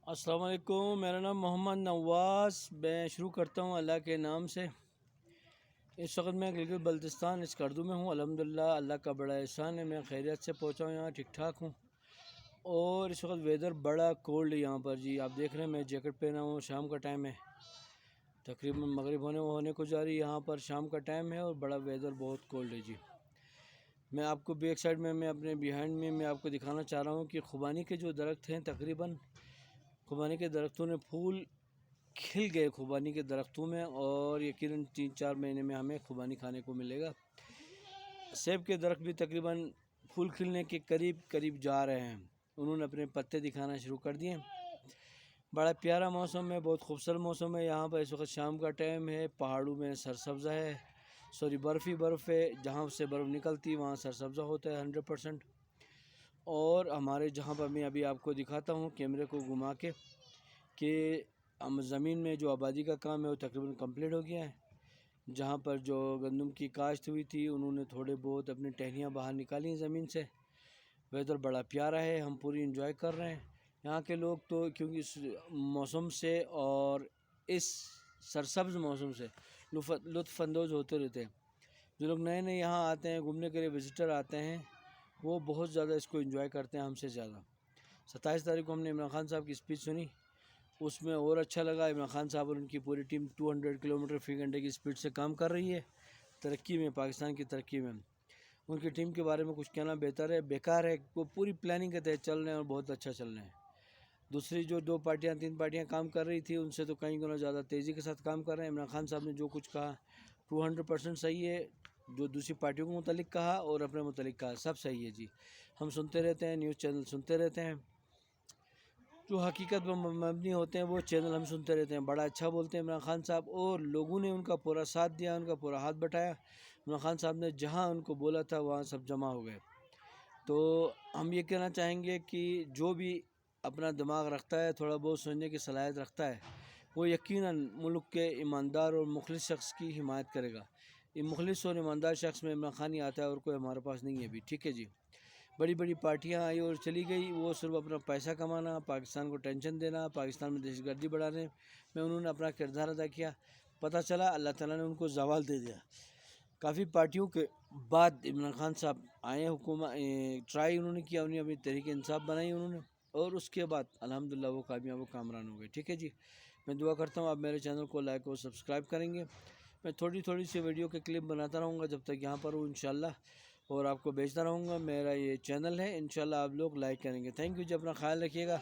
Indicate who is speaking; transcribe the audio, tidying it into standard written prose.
Speaker 1: السلام علیکم، میرا نام محمد نواز، میں شروع کرتا ہوں اللہ کے نام سے۔ اس وقت میں گلگت بلتستان اسکردو میں ہوں۔ الحمدللہ اللہ کا بڑا احسان ہے، میں خیریت سے پہنچا ہوں، یہاں ٹھیک ٹھاک ہوں۔ اور اس وقت ویدر بڑا کولڈ ہے یہاں پر جی، آپ دیکھ رہے ہیں میں جیکٹ پہنا ہوں، شام کا ٹائم ہے، تقریباً مغرب ہونے کو جا رہی ہے، یہاں پر شام کا ٹائم ہے اور بڑا ویدر بہت کولڈ ہے جی۔ میں آپ کو بیک سائڈ میں اپنے بیہائنڈ میں آپ کو دکھانا چاہ رہا ہوں کہ خوبانی کے جو درخت ہیں، تقریباً خوبانی کے درختوں نے پھول کھل گئے خوبانی کے درختوں میں، اور یقیناً 3-4 مہینے میں ہمیں خوبانی کھانے کو ملے گا۔ سیب کے درخت بھی تقریباً پھول کھلنے کے قریب جا رہے ہیں، انہوں نے اپنے پتے دکھانا شروع کر دیے۔ بڑا پیارا موسم ہے، بہت خوبصورت موسم ہے یہاں پر۔ اس وقت شام کا ٹائم ہے، پہاڑوں میں سرسبزہ ہے، برف ہے، جہاں سے برف نکلتی وہاں سرسبزہ ہوتا ہے 100%۔ اور ہمارے جہاں پر میں ابھی آپ کو دکھاتا ہوں کیمرے کو گھما کے کہ ہم زمین میں جو آبادی کا کام ہے وہ تقریباً کمپلیٹ ہو گیا ہے۔ جہاں پر جو گندم کی کاشت ہوئی تھی انہوں نے تھوڑے بہت اپنی ٹہنیاں باہر نکالی ہیں زمین سے۔ ویدر بڑا پیارا ہے، ہم پوری انجوائے کر رہے ہیں یہاں کے لوگ تو، کیونکہ اس موسم سے اور اس سرسبز موسم سے لطف اندوز ہوتے رہتے ہیں۔ جو لوگ نئے یہاں آتے ہیں گھومنے کے لیے، وزٹر آتے ہیں، وہ بہت زیادہ اس کو انجوائے کرتے ہیں ہم سے زیادہ۔ 27 تاریخ کو ہم نے عمران خان صاحب کی اسپیچ سنی، اس میں اور اچھا لگا۔ عمران خان صاحب اور ان کی پوری ٹیم 200 کلومیٹر فی گھنٹے کی اسپیڈ سے کام کر رہی ہے ترقی میں، پاکستان کی ترقی میں۔ ان کی ٹیم کے بارے میں کچھ کہنا بیکار ہے، وہ پوری پلاننگ کے تحت چل رہے ہیں اور بہت اچھا چل رہے ہیں۔ دوسری جو 3 پارٹیاں کام کر رہی تھی ان سے تو کہیں گنا زیادہ تیزی کے ساتھ کام کر رہے ہیں۔ عمران خان صاحب نے جو کچھ کہا 200% صحیح ہے، جو دوسری پارٹیوں کو متعلق کہا اور اپنے متعلق کہا، سب صحیح ہے جی۔ ہم سنتے رہتے ہیں، نیوز چینل سنتے رہتے ہیں، جو حقیقت پر مبنی ہوتے ہیں وہ چینل ہم سنتے رہتے ہیں۔ بڑا اچھا بولتے ہیں عمران خان صاحب، اور لوگوں نے ان کا پورا ساتھ دیا، ان کا پورا ہاتھ بٹایا۔ عمران خان صاحب نے جہاں ان کو بولا تھا وہاں سب جمع ہو گئے۔ تو ہم یہ کہنا چاہیں گے کہ جو بھی اپنا دماغ رکھتا ہے، تھوڑا بہت سوچنے کی صلاحیت رکھتا ہے، وہ یقیناً ملک کے ایماندار اور مخلص شخص کی حمایت کرے گا۔ یہ مخلص اور ایماندار شخص میں عمران خان ہی آتا ہے اور کوئی ہمارے پاس نہیں ہے ابھی، ٹھیک ہے جی۔ بڑی پارٹیاں آئی اور چلی گئی، وہ صرف اپنا پیسہ کمانا، پاکستان کو ٹینشن دینا، پاکستان میں دہشت گردی بڑھانے میں انہوں نے اپنا کردار ادا کیا۔ پتہ چلا اللہ تعالیٰ نے ان کو زوال دے دیا۔ کافی پارٹیوں کے بعد عمران خان صاحب آئے، حکومت ٹرائی انہوں نے کیا، انہیں اپنی تحریک انصاف بنائی انہوں نے، اور اس کے بعد الحمدللہ وہ کامیاب و کامران ہو گئے، ٹھیک ہے جی۔ میں دعا کرتا ہوں آپ میرے چینل کو لائک اور سبسکرائب کریں گے۔ میں تھوڑی سی ویڈیو کے کلپ بناتا رہوں گا جب تک یہاں پر ہوں انشاءاللہ، اور آپ کو بھیجتا رہوں گا۔ میرا یہ چینل ہے، انشاءاللہ آپ لوگ لائک کریں گے۔ تھینک یو جی، اپنا خیال رکھیے گا۔